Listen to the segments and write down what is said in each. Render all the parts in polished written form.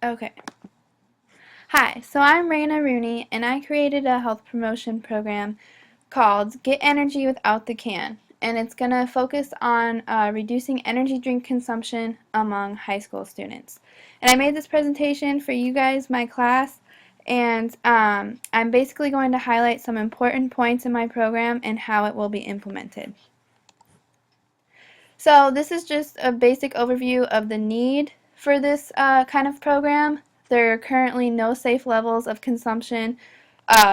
Okay. Hi, so I'm Raina Rooney, and I created a health promotion program called Get Energy Without the Can, and it's going to focus on reducing energy drink consumption among high school students. And I made this presentation for you guys, my class, and I'm basically going to highlight some important points in my program and how it will be implemented. So this is just a basic overview of the need for this kind of program. There are currently no safe levels of consumption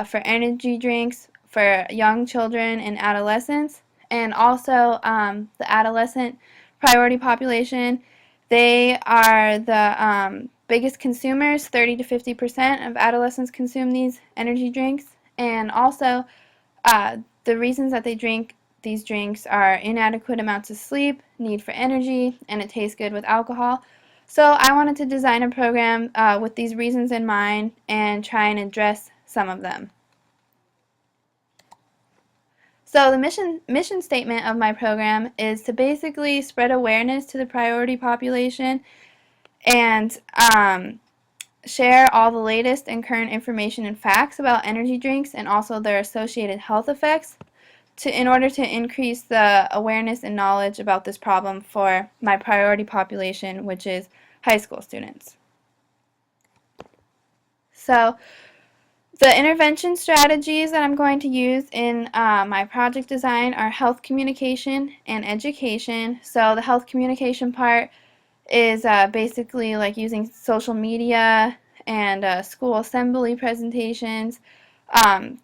for energy drinks for young children and adolescents, and also the adolescent priority population. They are the biggest consumers. 30 to 50% of adolescents consume these energy drinks, and also the reasons that they drink these drinks are inadequate amounts of sleep, need for energy, and it tastes good with alcohol. So I wanted to design a program with these reasons in mind and try and address some of them. So the mission statement of my program is to basically spread awareness to the priority population and share all the latest and current information and facts about energy drinks and also their associated health effects in order to increase the awareness and knowledge about this problem for my priority population, which is high school students. So the intervention strategies that I'm going to use in my project design are health communication and education. So the health communication part is basically like using social media and school assembly presentations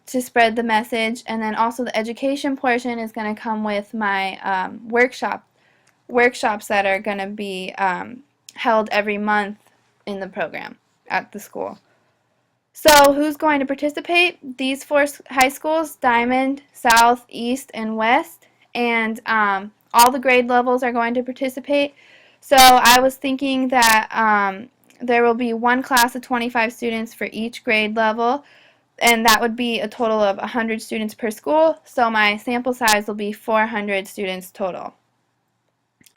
to spread the message, and then also the education portion is going to come with my workshops that are going to be held every month in the program at the school. So who's going to participate? These four high schools: Diamond, South, East, and West, and all the grade levels are going to participate. So I was thinking that there will be one class of 25 students for each grade level, and that would be a total of 100 students per school, so my sample size will be 400 students total.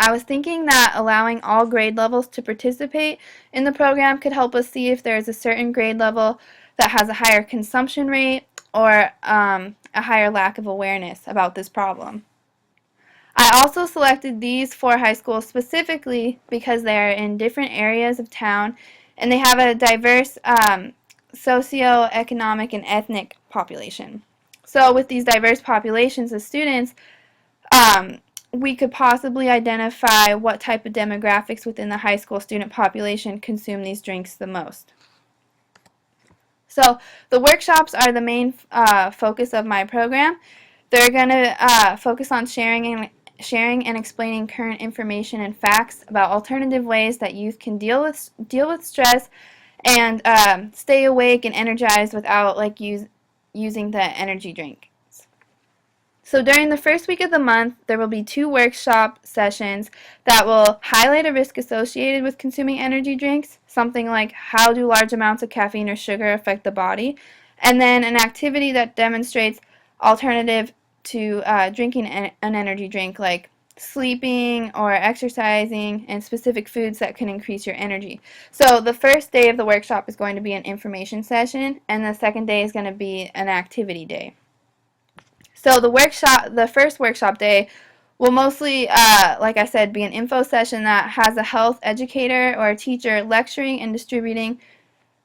I was thinking that allowing all grade levels to participate in the program could help us see if there is a certain grade level that has a higher consumption rate or a higher lack of awareness about this problem. I also selected these four high schools specifically because they are in different areas of town and they have a diverse socioeconomic and ethnic population. So with these diverse populations of students, we could possibly identify what type of demographics within the high school student population consume these drinks the most. So the workshops are the main focus of my program. They're going to focus on sharing and explaining current information and facts about alternative ways that youth can deal with stress and stay awake and energized without using the energy drink. So during the first week of the month, there will be 2 workshop sessions that will highlight a risk associated with consuming energy drinks, something like how do large amounts of caffeine or sugar affect the body, and then an activity that demonstrates alternative to drinking an energy drink, like sleeping or exercising, and specific foods that can increase your energy. So the first day of the workshop is going to be an information session, and the second day is going to be an activity day. So the first workshop day will mostly, like I said, be an info session that has a health educator or a teacher lecturing and distributing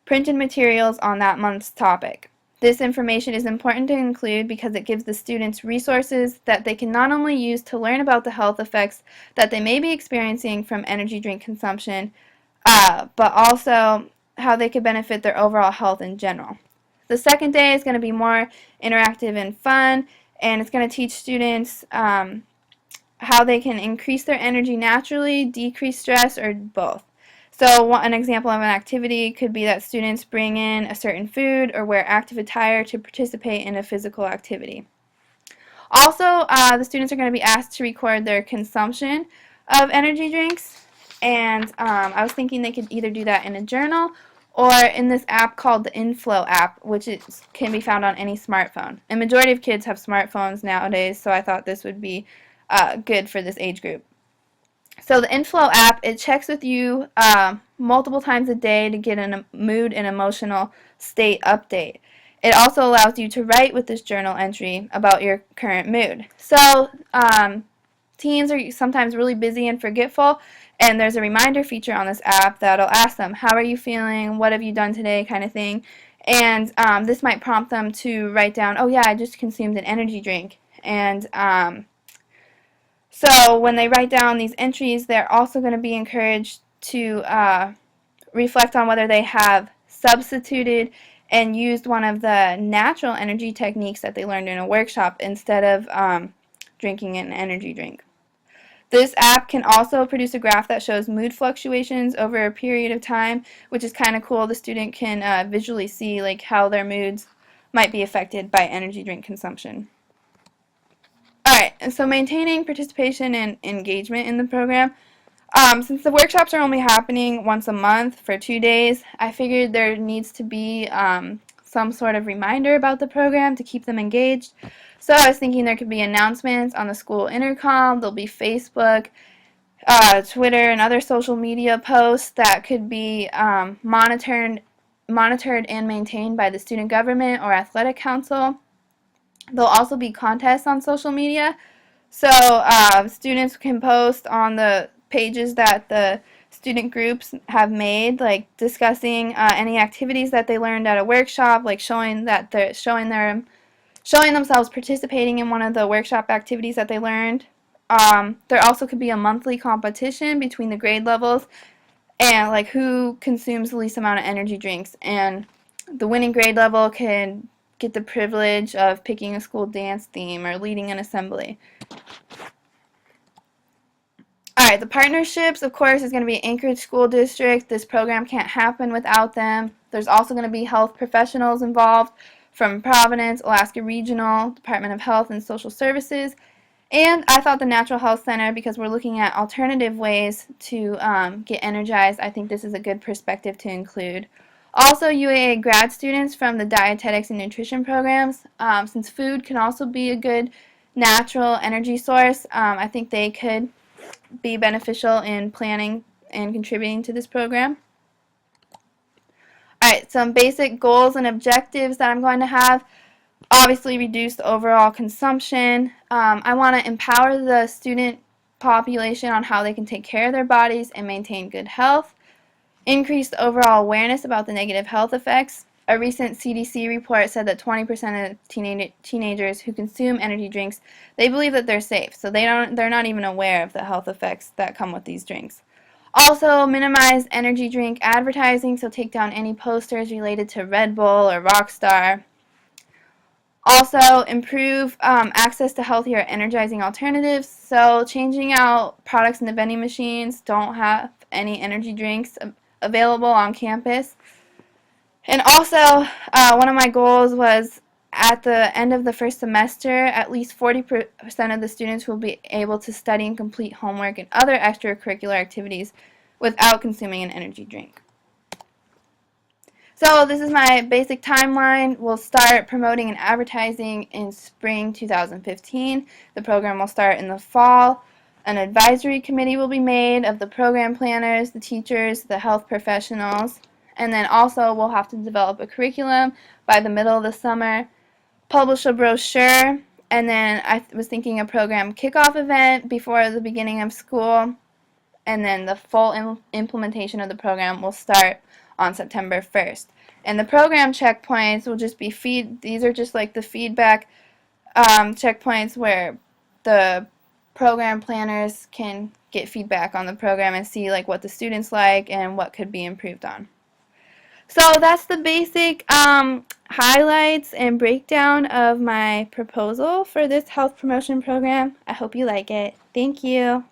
printed materials on that month's topic. This information is important to include because it gives the students resources that they can not only use to learn about the health effects that they may be experiencing from energy drink consumption, but also how they could benefit their overall health in general. The second day is going to be more interactive and fun, and it's going to teach students how they can increase their energy naturally, decrease stress, or both. So an example of an activity could be that students bring in a certain food or wear active attire to participate in a physical activity. Also, the students are going to be asked to record their consumption of energy drinks, and I was thinking they could either do that in a journal or in this app called the Inflow app, which can be found on any smartphone. And majority of kids have smartphones nowadays, so I thought this would be good for this age group. So the Inflow app, it checks with you multiple times a day to get a mood and emotional state update. It also allows you to write with this journal entry about your current mood. So teens are sometimes really busy and forgetful, and there's a reminder feature on this app that'll ask them, how are you feeling, what have you done today, kind of thing. And this might prompt them to write down, oh yeah, I just consumed an energy drink. And so when they write down these entries, they're also going to be encouraged to reflect on whether they have substituted and used one of the natural energy techniques that they learned in a workshop instead of drinking an energy drink. This app can also produce a graph that shows mood fluctuations over a period of time, which is kind of cool. The student can visually see like how their moods might be affected by energy drink consumption. Alright, and so maintaining participation and engagement in the program. Since the workshops are only happening once a month for 2 days, I figured there needs to be some sort of reminder about the program to keep them engaged. So I was thinking there could be announcements on the school intercom, there'll be Facebook, Twitter, and other social media posts that could be monitored and maintained by the student government or athletic council. There'll also be contests on social media. So students can post on the pages that the student groups have made, like discussing any activities that they learned at a workshop, like showing themselves participating in one of the workshop activities that they learned. There also could be a monthly competition between the grade levels and like who consumes the least amount of energy drinks, and the winning grade level can get the privilege of picking a school dance theme or leading an assembly. Alright, the partnerships, of course, is going to be Anchorage School District. This program can't happen without them. There's also going to be health professionals involved from Providence, Alaska Regional, Department of Health and Social Services, and I thought the Natural Health Center, because we're looking at alternative ways to get energized. I think this is a good perspective to include. Also, UAA grad students from the dietetics and nutrition programs, since food can also be a good natural energy source, I think they could be beneficial in planning and contributing to this program. Alright, some basic goals and objectives that I'm going to have. Obviously, reduce the overall consumption. I want to empower the student population on how they can take care of their bodies and maintain good health. Increase the overall awareness about the negative health effects. A recent CDC report said that 20% of teenagers who consume energy drinks, they believe that they're safe, so they're not even aware of the health effects that come with these drinks. Also, minimize energy drink advertising, so take down any posters related to Red Bull or Rockstar. Also, improve access to healthier energizing alternatives, so changing out products in the vending machines don't have any energy drinks available on campus. And also, one of my goals was at the end of the first semester, at least 40% of the students will be able to study and complete homework and other extracurricular activities without consuming an energy drink. So this is my basic timeline. We'll start promoting and advertising in spring 2015. The program will start in the fall. An advisory committee will be made of the program planners, the teachers, the health professionals, and then also we'll have to develop a curriculum by the middle of the summer, publish a brochure, and then I was thinking a program kickoff event before the beginning of school, and then the full implementation of the program will start on September 1st. And the program checkpoints will just be these are just like the feedback checkpoints where the program planners can get feedback on the program and see like what the students like and what could be improved on. So that's the basic highlights and breakdown of my proposal for this health promotion program. I hope you like it. Thank you.